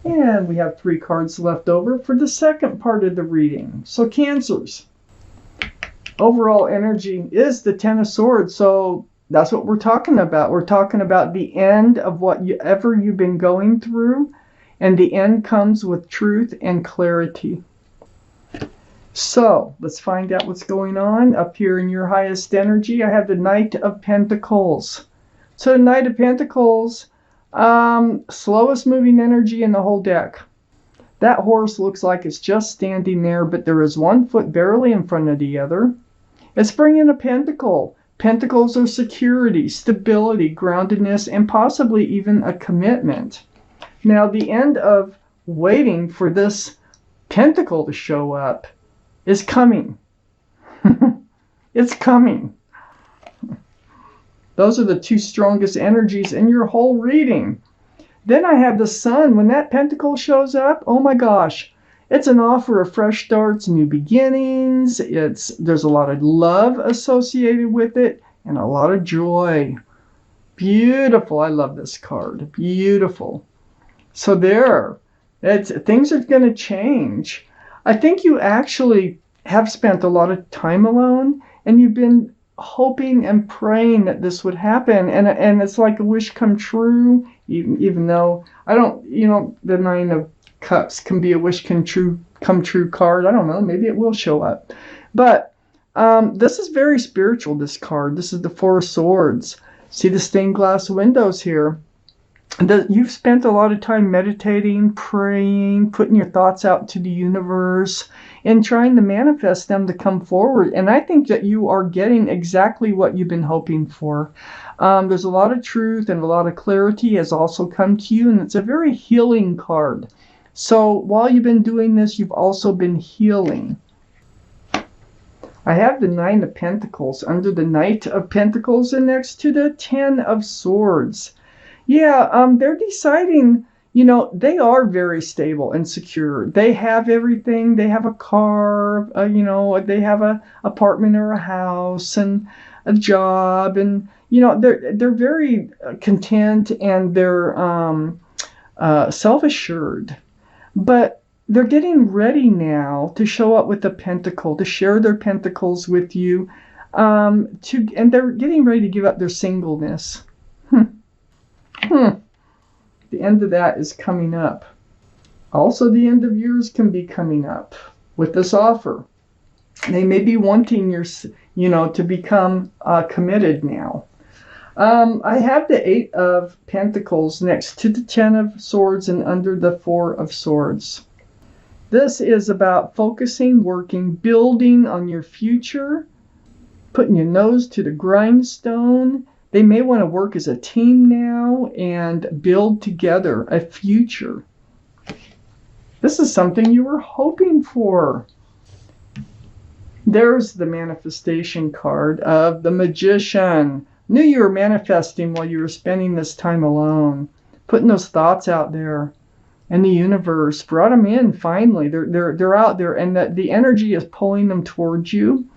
And we have 3 cards left over for the second part of the reading. So Cancers, overall energy is the Ten of Swords. So that's what we're talking about. We're talking about the end of whatever you've been going through. And the end comes with truth and clarity. So let's find out what's going on up here in your highest energy. I have the Knight of Pentacles. So the Knight of Pentacles, slowest moving energy in the whole deck. That horse looks like it's just standing there, but there is one foot barely in front of the other. It's bringing a pentacle. Pentacles are security, stability, groundedness, and possibly even a commitment. Now, the end of waiting for this pentacle to show up is coming. It's coming. Those are the 2 strongest energies in your whole reading. Then I have the Sun. When that pentacle shows up, oh my gosh, it's an offer of fresh starts, new beginnings. There's a lot of love associated with it and a lot of joy. Beautiful. I love this card. Beautiful. So things are going to change. I think you actually have spent a lot of time alone, and you've been hoping and praying that this would happen, and it's like a wish come true, even though I don't, the Nine of Cups can be a wish come true card. I don't know, maybe it will show up. But this is very spiritual, this card. This is the Four of Swords. See the stained glass windows here? You've spent a lot of time meditating, praying, putting your thoughts out to the universe, and trying to manifest them to come forward. And I think that you are getting exactly what you've been hoping for. There's a lot of truth and a lot of clarity has also come to you, and it's a very healing card. So while you've been doing this, you've also been healing. I have the Nine of Pentacles under the Knight of Pentacles and next to the Ten of Swords. Yeah, they're deciding, they are very stable and secure. They have everything. They have a car, they have an apartment or a house and a job. And, they're very content and they're self-assured. But they're getting ready now to show up with the pentacle, to share their pentacles with you, and they're getting ready to give up their singleness. The end of that is coming up. Also, the end of yours can be coming up with this offer. They may be wanting to become committed now. I have the Eight of Pentacles next to the Ten of Swords and under the Four of Swords. This is about focusing, working, building on your future, putting your nose to the grindstone. They may want to work as a team now and build together a future. This is something you were hoping for. There's the manifestation card of the Magician. Knew you were manifesting while you were spending this time alone, putting those thoughts out there. And the universe brought them in finally. They're out there, and the energy is pulling them towards you.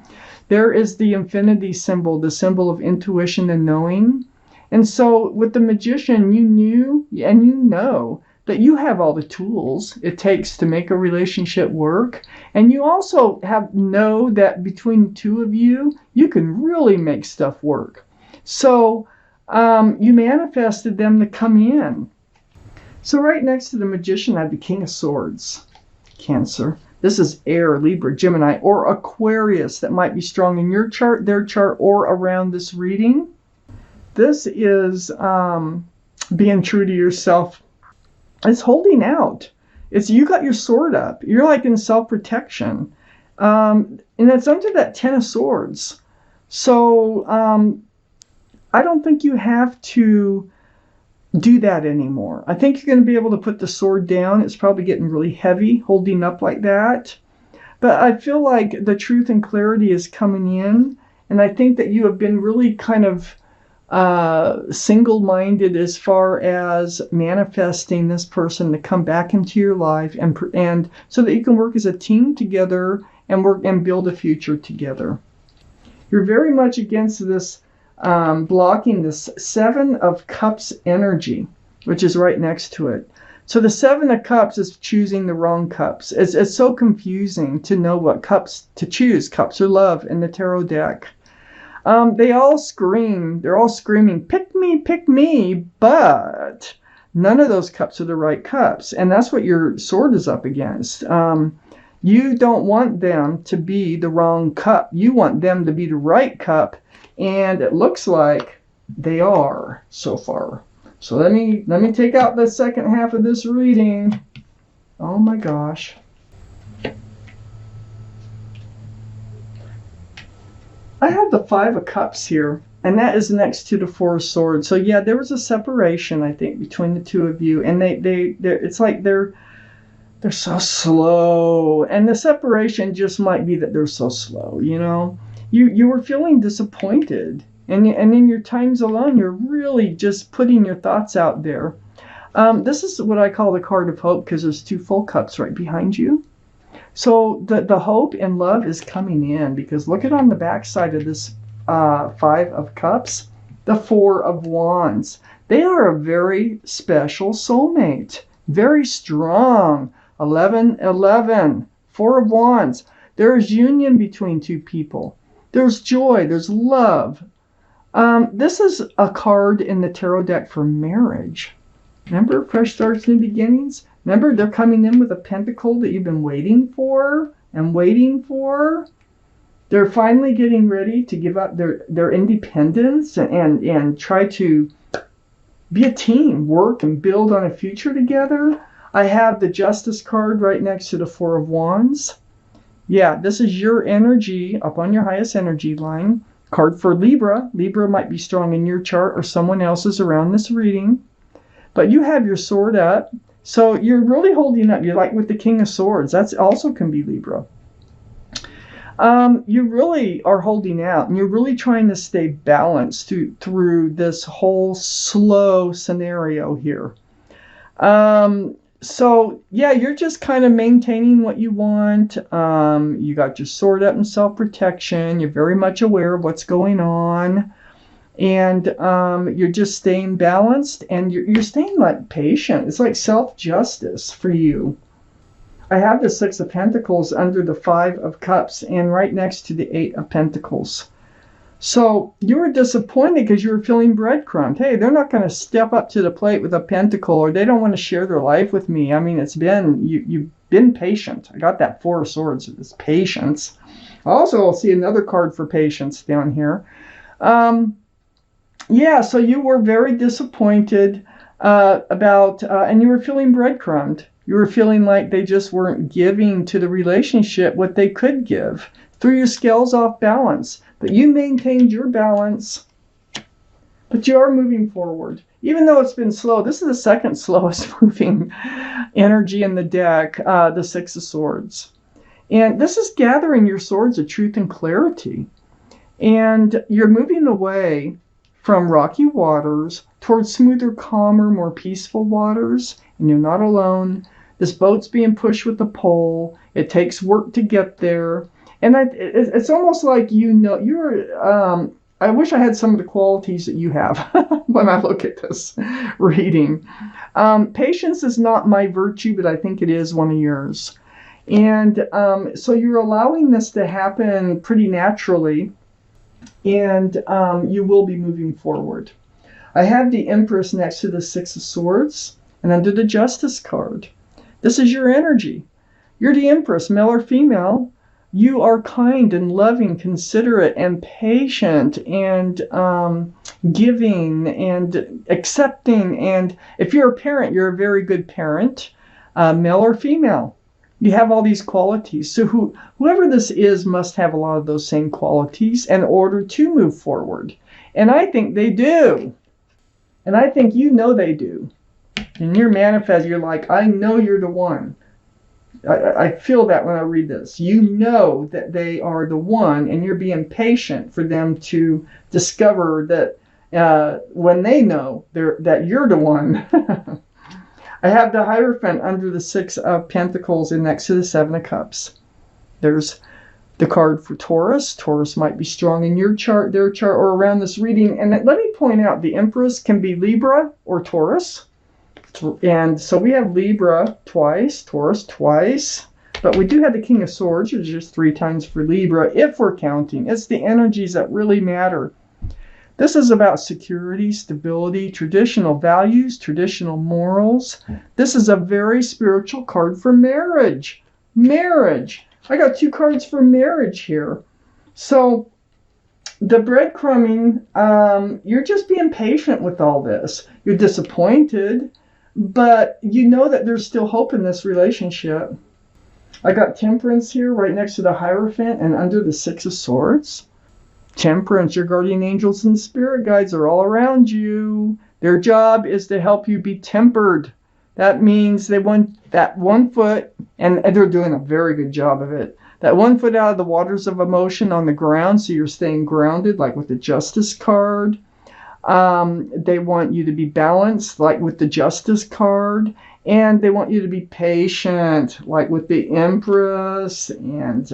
There is the infinity symbol, the symbol of intuition and knowing. And so with the Magician, you knew and you know that you have all the tools it takes to make a relationship work. And you also know that between the two of you, you can really make stuff work. So you manifested them to come in. So right next to the Magician, I have the King of Swords, Cancer. This is air, Libra, Gemini, or Aquarius that might be strong in your chart, their chart, or around this reading. This is being true to yourself. It's holding out. It's you got your sword up. You're like in self-protection. And it's under that Ten of Swords. So I don't think you have to do that anymore. I think you're going to be able to put the sword down. It's probably getting really heavy holding up like that. But I feel like the truth and clarity is coming in. And I think that you have been really kind of single-minded as far as manifesting this person to come back into your life and so that you can work as a team together and work and build a future together. You're very much against this blocking this Seven of Cups energy, which is right next to it. So the Seven of Cups is choosing the wrong cups. It's so confusing to know what cups to choose. Cups or love in the tarot deck. They all scream. They're all screaming, pick me, but none of those cups are the right cups. And that's what your sword is up against. You don't want them to be the wrong cup. You want them to be the right cup. And it looks like they are so far. So let me take out the second half of this reading. Oh my gosh. I have the Five of Cups here, and that is next to the Four of Swords. So yeah, there was a separation, I think, between the two of you, and it's like they're so slow, and the separation just might be that they're so slow. You know, you were feeling disappointed. And in your times alone, you're really just putting your thoughts out there. This is what I call the card of hope because there's two full cups right behind you. So the hope and love is coming in because look at on the back side of this Five of Cups, the Four of Wands. They are a very special soulmate, very strong. 11, Four of Wands. There is union between two people. There's joy, there's love. This is a card in the tarot deck for marriage. Remember, fresh starts, new beginnings? Remember, they're coming in with a pentacle that you've been waiting for and waiting for. They're finally getting ready to give up their independence and try to be a team, work and build on a future together. I have the Justice card right next to the Four of Wands. Yeah, this is your energy up on your highest energy line. Card for Libra. Libra might be strong in your chart or someone else's around this reading. But you have your sword up. So you're really holding up. You're like with the King of Swords. That's also can be Libra. You really are holding out. And you're really trying to stay balanced through this whole slow scenario here. So, yeah, you're just kind of maintaining what you want. You got your sword up in self-protection. You're very much aware of what's going on. And you're just staying balanced. And you're staying, like, patient. It's like self-justice for you. I have the Six of Pentacles under the Five of Cups and right next to the Eight of Pentacles. So you were disappointed because you were feeling breadcrumbed. Hey, they're not going to step up to the plate with a pentacle, or they don't want to share their life with me. I mean, you've been patient. I got that Four of Swords. It's patience. Also, I'll see another card for patience down here. Yeah, so you were very disappointed and you were feeling breadcrumbed. You were feeling like they just weren't giving to the relationship what they could give. Threw your scales off balance. But you maintained your balance. But you are moving forward. Even though it's been slow, this is the second slowest moving energy in the deck, the Six of Swords. And this is gathering your swords of truth and clarity. And you're moving away from rocky waters towards smoother, calmer, more peaceful waters. And you're not alone. This boat's being pushed with the pole. It takes work to get there. And it's almost like you're. I wish I had some of the qualities that you have when I look at this reading. Patience is not my virtue, but I think it is one of yours. And so you're allowing this to happen pretty naturally, and you will be moving forward. I have the Empress next to the Six of Swords, and under the Justice card. This is your energy. You're the Empress, male or female. You are kind and loving, considerate and patient and giving and accepting. And if you're a parent, you're a very good parent, male or female. You have all these qualities. So whoever this is must have a lot of those same qualities in order to move forward. And I think they do. And I think you know they do. And you're manifest. You're like, I know you're the one. I feel that when I read this. You know that they are the one, and you're being patient for them to discover that when they know that you're the one. I have the Hierophant under the Six of Pentacles and next to the Seven of Cups. There's the card for Taurus. Taurus might be strong in your chart, their chart, or around this reading. And let me point out, the Empress can be Libra or Taurus. And so we have Libra twice, Taurus twice, but we do have the King of Swords, which is just 3 times for Libra, if we're counting. It's the energies that really matter. This is about security, stability, traditional values, traditional morals. This is a very spiritual card for marriage. Marriage. I got 2 cards for marriage here. So the breadcrumbing, you're just being patient with all this. You're disappointed, but you know that there's still hope in this relationship. I got Temperance here right next to the Hierophant and under the 6 of Swords. Temperance, your guardian angels and spirit guides are all around you. Their job is to help you be tempered. That means they want that 1 foot, and they're doing a very good job of it, that 1 foot out of the waters of emotion on the ground, so you're staying grounded, like with the Justice card. They want you to be balanced, like with the Justice card. And they want you to be patient, like with the Empress. And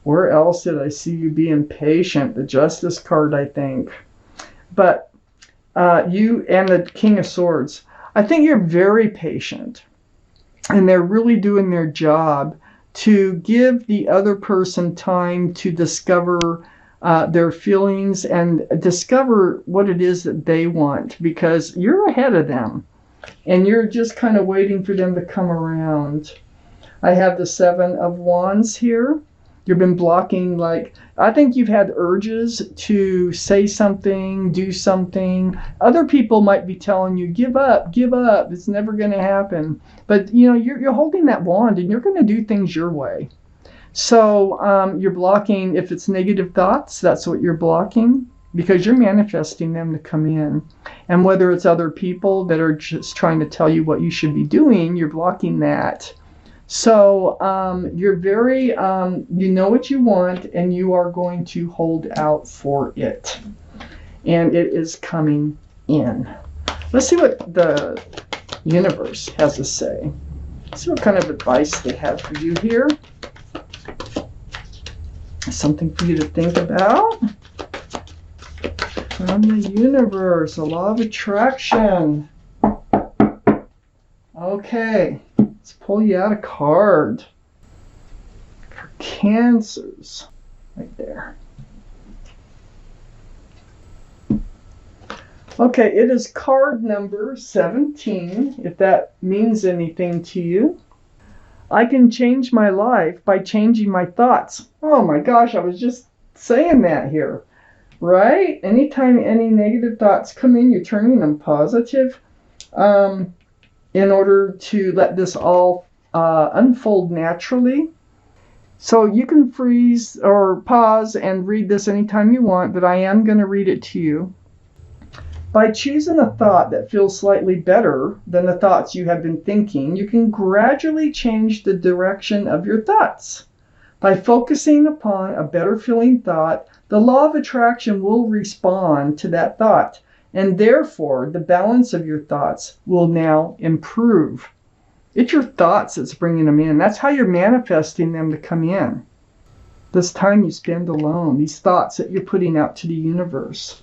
where else did I see you being patient? The Justice card, I think. But you and the King of Swords, I think you're very patient. And they're really doing their job to give the other person time to discover their feelings and discover what it is that they want, because you're ahead of them and you're just kind of waiting for them to come around. I have the 7 of Wands here. You've been blocking, like, I think you've had urges to say something, do something. Other people might be telling you, give up, it's never going to happen. But, you know, you're holding that wand and you're going to do things your way. So you're blocking, if it's negative thoughts, that's what you're blocking, because you're manifesting them to come in. And whether it's other people that are just trying to tell you what you should be doing, you're blocking that. So you're very, you know what you want, and you are going to hold out for it. And it is coming in. Let's see what the universe has to say. Let's see what kind of advice they have for you here. Something for you to think about. From the universe, the law of attraction. Okay. Let's pull you out a card for Cancers, right there. Okay, it is card number 17, if that means anything to you. I can change my life by changing my thoughts. Oh my gosh, I was just saying that here, right? Anytime any negative thoughts come in, you're turning them positive. In order to let this all unfold naturally. So you can freeze or pause and read this anytime you want, but I am going to read it to you. By choosing a thought that feels slightly better than the thoughts you have been thinking, you can gradually change the direction of your thoughts. By focusing upon a better feeling thought, the law of attraction will respond to that thought. And therefore, the balance of your thoughts will now improve. It's your thoughts that's bringing them in. That's how you're manifesting them to come in. This time you spend alone, these thoughts that you're putting out to the universe.